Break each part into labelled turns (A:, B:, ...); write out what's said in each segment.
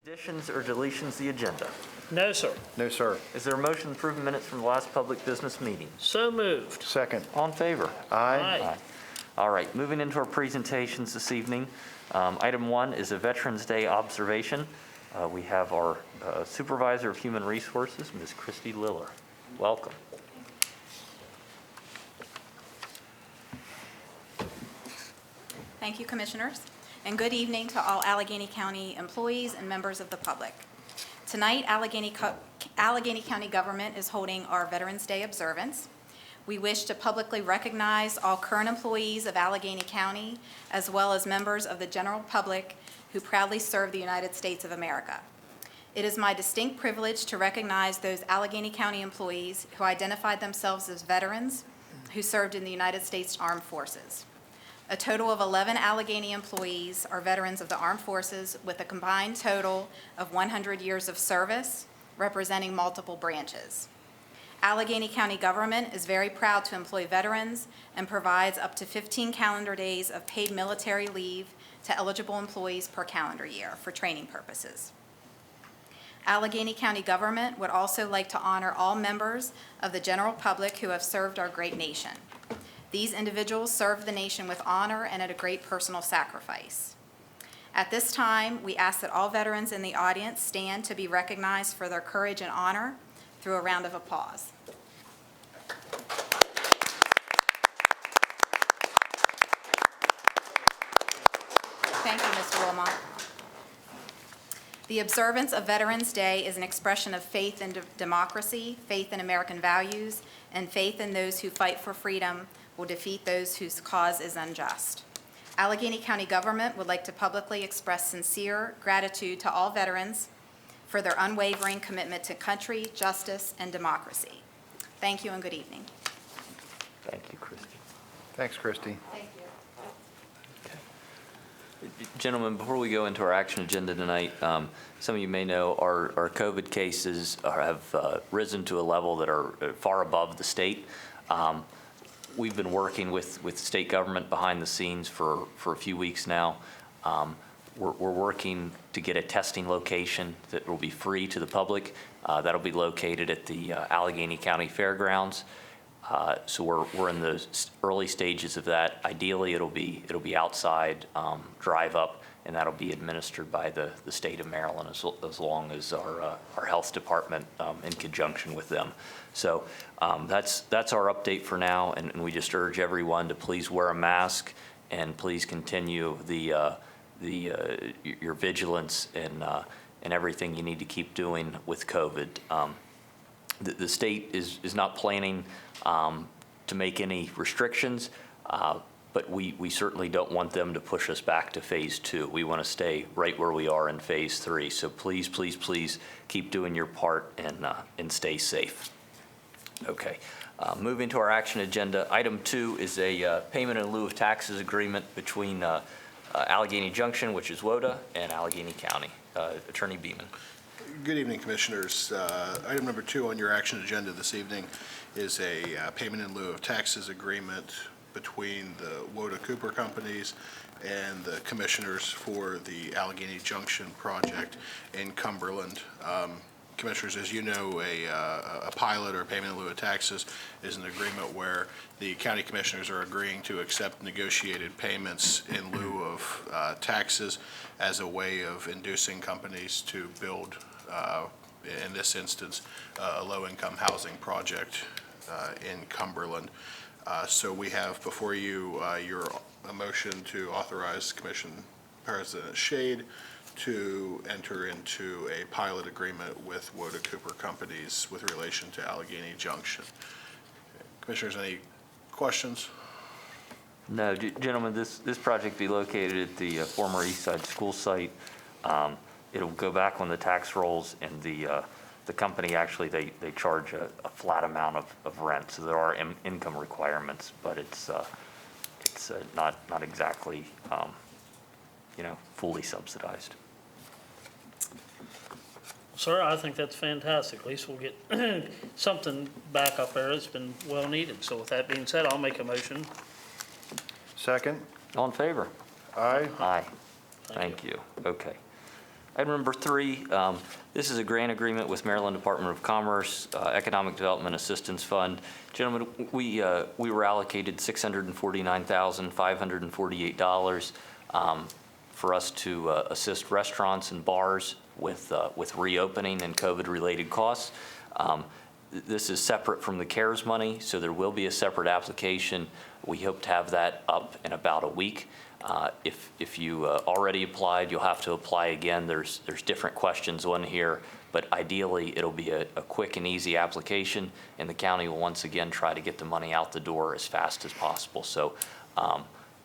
A: Additions or deletions to the agenda?
B: No, sir.
C: No, sir.
A: Is there a motion to approve minutes from the last public business meeting?
B: So moved.
C: Second.
A: All in favor?
B: Aye.
A: All right, moving into our presentations this evening. Item 1 is a Veterans Day observation. We have our Supervisor of Human Resources, Ms. Christy Liller. Welcome.
D: Thank you, Commissioners, and good evening to all Allegheny County employees and members of the public. Tonight, Allegheny County government is holding our Veterans Day observance. We wish to publicly recognize all current employees of Allegheny County, as well as members of the general public who proudly serve the United States of America. It is my distinct privilege to recognize those Allegheny County employees who identified themselves as veterans who served in the United States Armed Forces. A total of 11 Allegheny employees are veterans of the Armed Forces with a combined total of 100 years of service, representing multiple branches. Allegheny County government is very proud to employ veterans and provides up to 15 calendar days of paid military leave to eligible employees per calendar year for training purposes. Allegheny County government would also like to honor all members of the general public who have served our great nation. These individuals served the nation with honor and at a great personal sacrifice. At this time, we ask that all veterans in the audience stand to be recognized for their courage and honor through a round of applause. Thank you, Mr. Wilmot. The observance of Veterans Day is an expression of faith in democracy, faith in American values, and faith in those who fight for freedom will defeat those whose cause is unjust. Allegheny County government would like to publicly express sincere gratitude to all veterans for their unwavering commitment to country, justice, and democracy. Thank you and good evening.
A: Thank you, Christy.
C: Thanks, Christy.
D: Thank you.
A: Gentlemen, before we go into our action agenda tonight, some of you may know our COVID cases have risen to a level that are far above the state. We've been working with state government behind the scenes for a few weeks now. We're working to get a testing location that will be free to the public. That'll be located at the Allegheny County Fairgrounds. So we're in the early stages of that. Ideally, it'll be outside, drive up, and that'll be administered by the state of Maryland as long as our health department in conjunction with them. So that's our update for now, and we just urge everyone to please wear a mask and please continue your vigilance and everything you need to keep doing with COVID. The state is not planning to make any restrictions, but we certainly don't want them to push us back to phase 2. We want to stay right where we are in phase 3. So please, please, please keep doing your part and stay safe. Okay. Moving to our action agenda, item 2 is a payment in lieu of taxes agreement between Allegheny Junction, which is WODA, and Allegheny County. Attorney Beeman.
E: Good evening, Commissioners. Item number 2 on your action agenda this evening is a payment in lieu of taxes agreement between the WODA Cooper companies and the commissioners for the Allegheny Junction project in Cumberland. Commissioners, as you know, a pilot or payment in lieu of taxes is an agreement where the county commissioners are agreeing to accept negotiated payments in lieu of taxes as a way of inducing companies to build, in this instance, a low-income housing project in Cumberland. So we have before you a motion to authorize Commission President Shade to enter into a pilot agreement with WODA Cooper companies with relation to Allegheny Junction. Commissioners, any questions?
A: No, gentlemen, this project be located at the former East Side School site. It'll go back on the tax rolls, and the company actually, they charge a flat amount of rent, so there are income requirements, but it's not exactly fully subsidized.
B: Sir, I think that's fantastic. At least we'll get something back up there that's been well needed. So with that being said, I'll make a motion.
C: Second.
A: All in favor?
C: Aye.
A: Aye. Thank you. Okay. Item number 3, this is a grant agreement with Maryland Department of Commerce, Economic Development Assistance Fund. Gentlemen, we were allocated $649,548 for us to assist restaurants and bars with reopening and COVID-related costs. This is separate from the CARES money, so there will be a separate application. We hope to have that up in about a week. If you already applied, you'll have to apply again. There's different questions on here, but ideally it'll be a quick and easy application, and the county will once again try to get the money out the door as fast as possible. So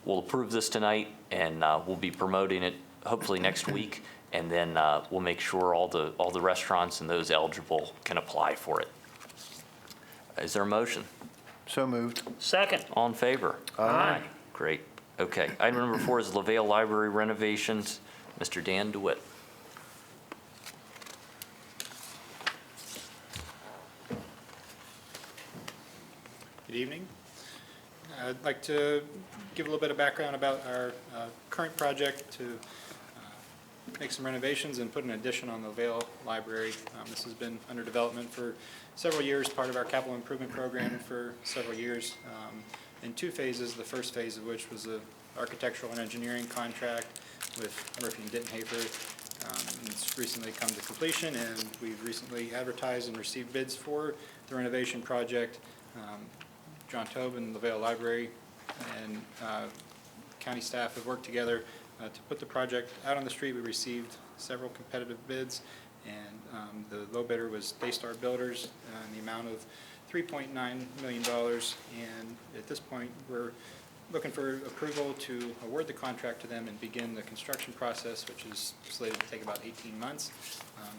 A: we'll approve this tonight, and we'll be promoting it hopefully next week, and then we'll make sure all the restaurants and those eligible can apply for it. Is there a motion?
C: So moved.
B: Second.
A: All in favor?
B: Aye.
A: Great. Okay. Item number 4 is Laval Library renovations. Mr. Dan DeWitt.
F: Good evening. I'd like to give a little bit of background about our current project to make some renovations and put an addition on the Laval Library. This has been under development for several years, part of our capital improvement program for several years, in 2 phases, the first phase of which was an architectural and engineering contract with Murphy and Dittenhafer. It's recently come to completion, and we've recently advertised and received bids for the renovation project. John Tobe and Laval Library and county staff have worked together to put the project out on the street. We received several competitive bids, and the low bidder was Daystar Builders in the amount of $3.9 million. And at this point, we're looking for approval to award the contract to them and begin the construction process, which is slated to take about 18 months.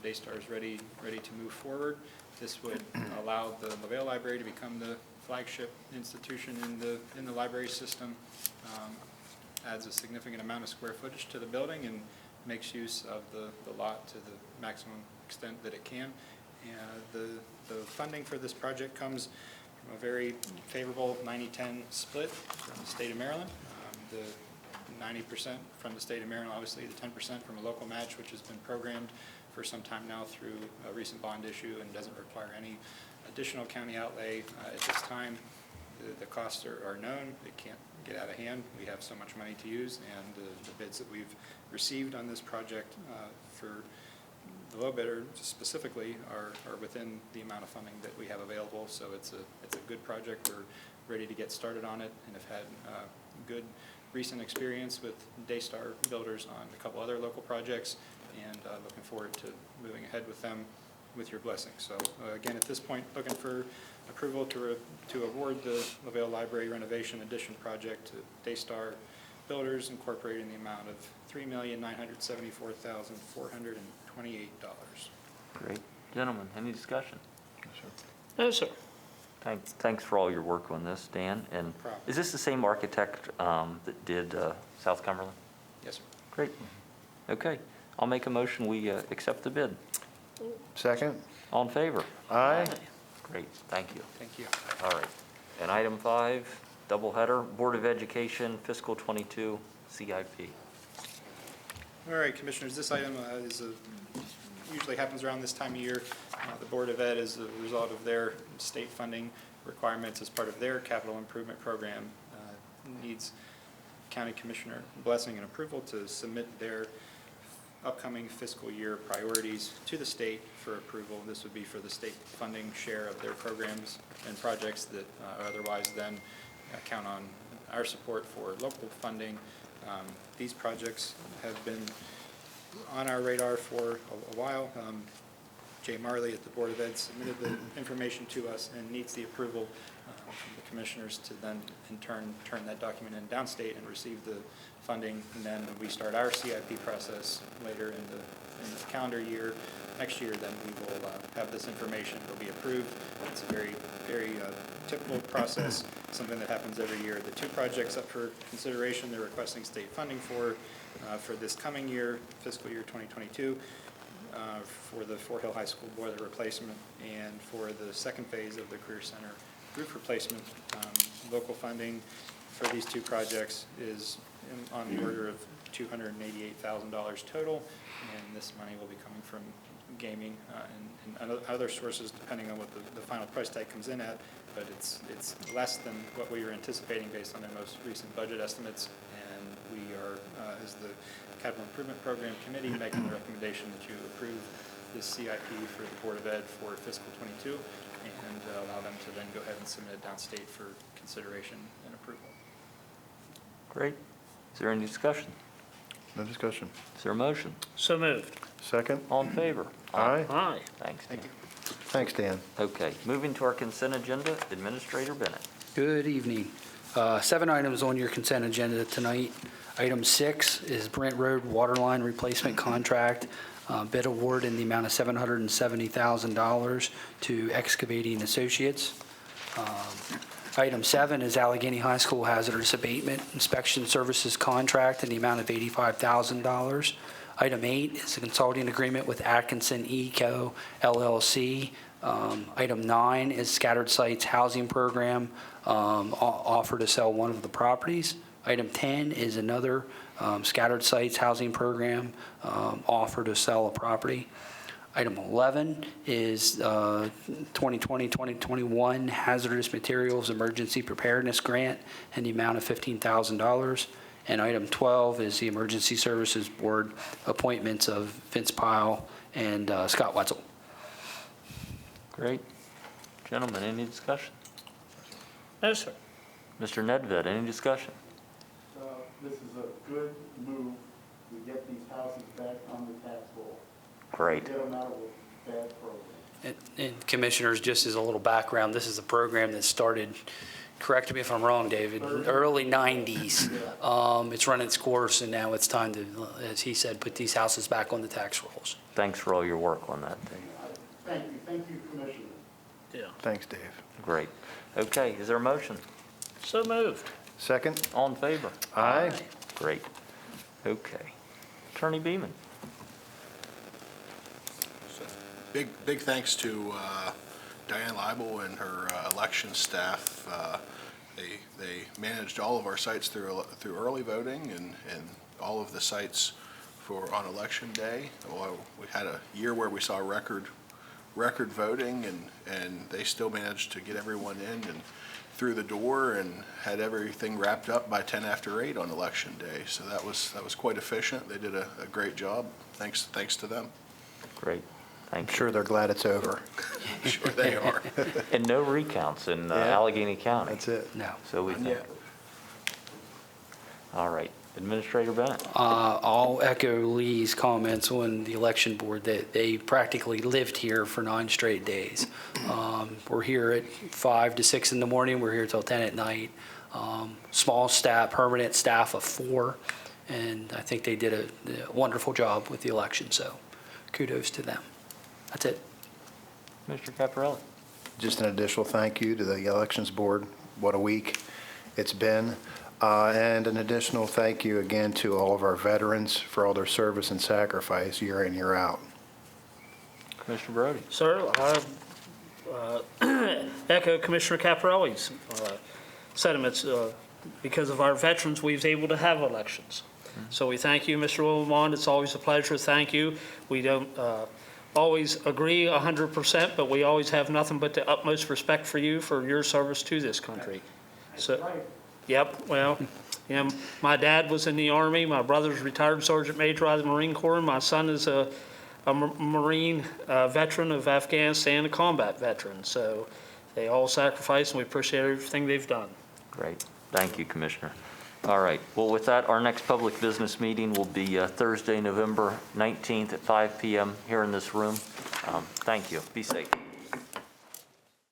F: Daystar is ready to move forward. This would allow the Laval Library to become the flagship institution in the library system. Adds a significant amount of square footage to the building and makes use of the lot to the maximum extent that it can. And the funding for this project comes from a very favorable 90-10 split from the state of Maryland. The 90% from the state of Maryland, obviously the 10% from a local match, which has been programmed for some time now through a recent bond issue and doesn't require any additional county outlay at this time. The costs are known. It can't get out of hand. We have so much money to use, and the bids that we've received on this project for the low bidder specifically are within the amount of funding that we have available. So it's a good project. We're ready to get started on it, and have had good recent experience with Daystar Builders on a couple other local projects, and looking forward to moving ahead with them with your blessing. So again, at this point, looking for approval to award the Laval Library renovation addition project to Daystar Builders Incorporated in the amount of $3,974,428.
A: Great. Gentlemen, any discussion?
B: No, sir.
A: Thanks for all your work on this, Dan. And
F: problem.
A: is this the same architect that did South Cumberland?
F: Yes, sir.
A: Great. Okay. I'll make a motion, we accept the bid.
C: Second.
A: All in favor?
C: Aye.
A: Great, thank you.
F: Thank you.
A: All right. And item 5, doubleheader, Board of Education, fiscal '22 CIP.
F: All right, Commissioners, this item usually happens around this time of year. The Board of Ed, as a result of their state funding requirements as part of their capital improvement program, needs County Commissioner blessing and approval to submit their upcoming fiscal year priorities to the state for approval. This would be for the state funding share of their programs and projects that otherwise then count on our support for local funding. These projects have been on our radar for a while. Jay Marley at the Board of Ed submitted the information to us and needs the approval from the commissioners to then in turn turn that document in downstate and receive the funding. And then when we start our CIP process later in the calendar year, next year, then we will have this information. It will be approved. It's a very typical process, something that happens every year. The 2 projects up for consideration they're requesting state funding for this coming year, fiscal year 2022, for the Fort Hill High School boiler replacement and for the second phase of the Career Center roof replacement. Local funding for these 2 projects is on the order of $288,000 total, and this money will be coming from gaming and other sources, depending on what the final price tag comes in at, but it's less than what we were anticipating based on their most recent budget estimates, and we are, as the Capital Improvement Program Committee, making the recommendation that you approve this CIP for the Board of Ed for fiscal '22, and allow them to then go ahead and submit it downstate for consideration and approval.
A: Great. Is there any discussion?
C: No discussion.
A: Is there a motion?
B: So moved.
C: Second?
A: All in favor?
C: Aye.
B: Aye.
A: Thanks, Dan.
C: Thanks, Dan.
A: Okay, moving to our consent agenda, Administrator Bennett.
G: Good evening. 7 items on your consent agenda tonight. Item 6 is Brent Road Waterline Replacement Contract, bid award in the amount of $770,000 to Excavating Associates. Item 7 is Alleghany High School Hazardous Abatement Inspection Services Contract in the amount of $85,000. Item 8 is a consulting agreement with Atkinson Eco LLC. Item 9 is Scattered Sites Housing Program, offer to sell one of the properties. Item 10 is another Scattered Sites Housing Program, offer to sell a property. Item 11 is 2020-2021 Hazardous Materials Emergency Preparedness Grant in the amount of $15,000. And item 12 is the Emergency Services Board appointments of Vince Pyle and Scott Wetzel.
A: Great. Gentlemen, any discussion?
B: No, sir.
A: Mr. Nedved, any discussion?
H: This is a good move to get these houses back on the tax roll.
A: Great.
H: Get them out of a bad program.
G: And Commissioners, just as a little background, this is a program that started, correct me if I'm wrong, David, early 90s. It's run its course, and now it's time to, as he said, put these houses back on the tax rolls.
A: Thanks for all your work on that, Dave.
H: Thank you, Commissioner.
B: Yeah.
C: Thanks, Dave.
A: Great. Okay, is there a motion?
B: So moved.
C: Second?
A: All in favor?
C: Aye.
A: Great. Okay. Attorney Beeman.
E: Big thanks to Diane Leibel and her election staff. They managed all of our sites through early voting and all of the sites on election day. Well, we had a year where we saw record voting, and they still managed to get everyone in and through the door and had everything wrapped up by 10 after 8 on election day. So that was quite efficient. They did a great job. Thanks to them.
A: Great.
C: I'm
A: Thank you.
C: sure they're glad it's over.
E: Sure they are.
A: And no recounts in
C: Yeah.
A: Allegheny County.
C: That's it.
G: No.
A: So we think. All right. Administrator Bennett.
G: I'll echo Lee's comments on the election board that they practically lived here for 9 straight days. We're here at 5 to 6 in the morning. We're here till 10 at night. Small staff, permanent staff of 4, and I think they did a wonderful job with the election, so kudos to them. That's it.
A: Mr. Caparelli.
C: Just an additional thank you to the Elections Board. What a week it's been. And an additional thank you again to all of our veterans for all their service and sacrifice year in, year out.
A: Commissioner Brody.
B: Sir, I echo Commissioner Caparelli's sentiments. Because of our veterans, we was able to have elections. So we thank you, Mr. Wilmot. It's always a pleasure. Thank you. We don't always agree 100%, but we always have nothing but the utmost respect for you for your service to this country. So, yep, well, you know, my dad was in the Army. My brother's retired Sergeant Major out of the Marine Corps. My son is a Marine veteran of Afghanistan, a combat veteran. So they all sacrifice, and we appreciate everything they've done.
A: Great. Thank you, Commissioner. All right. Well, with that, our next public business meeting will be Thursday, November 19th at 5 p.m. here in this room. Thank you. Be safe.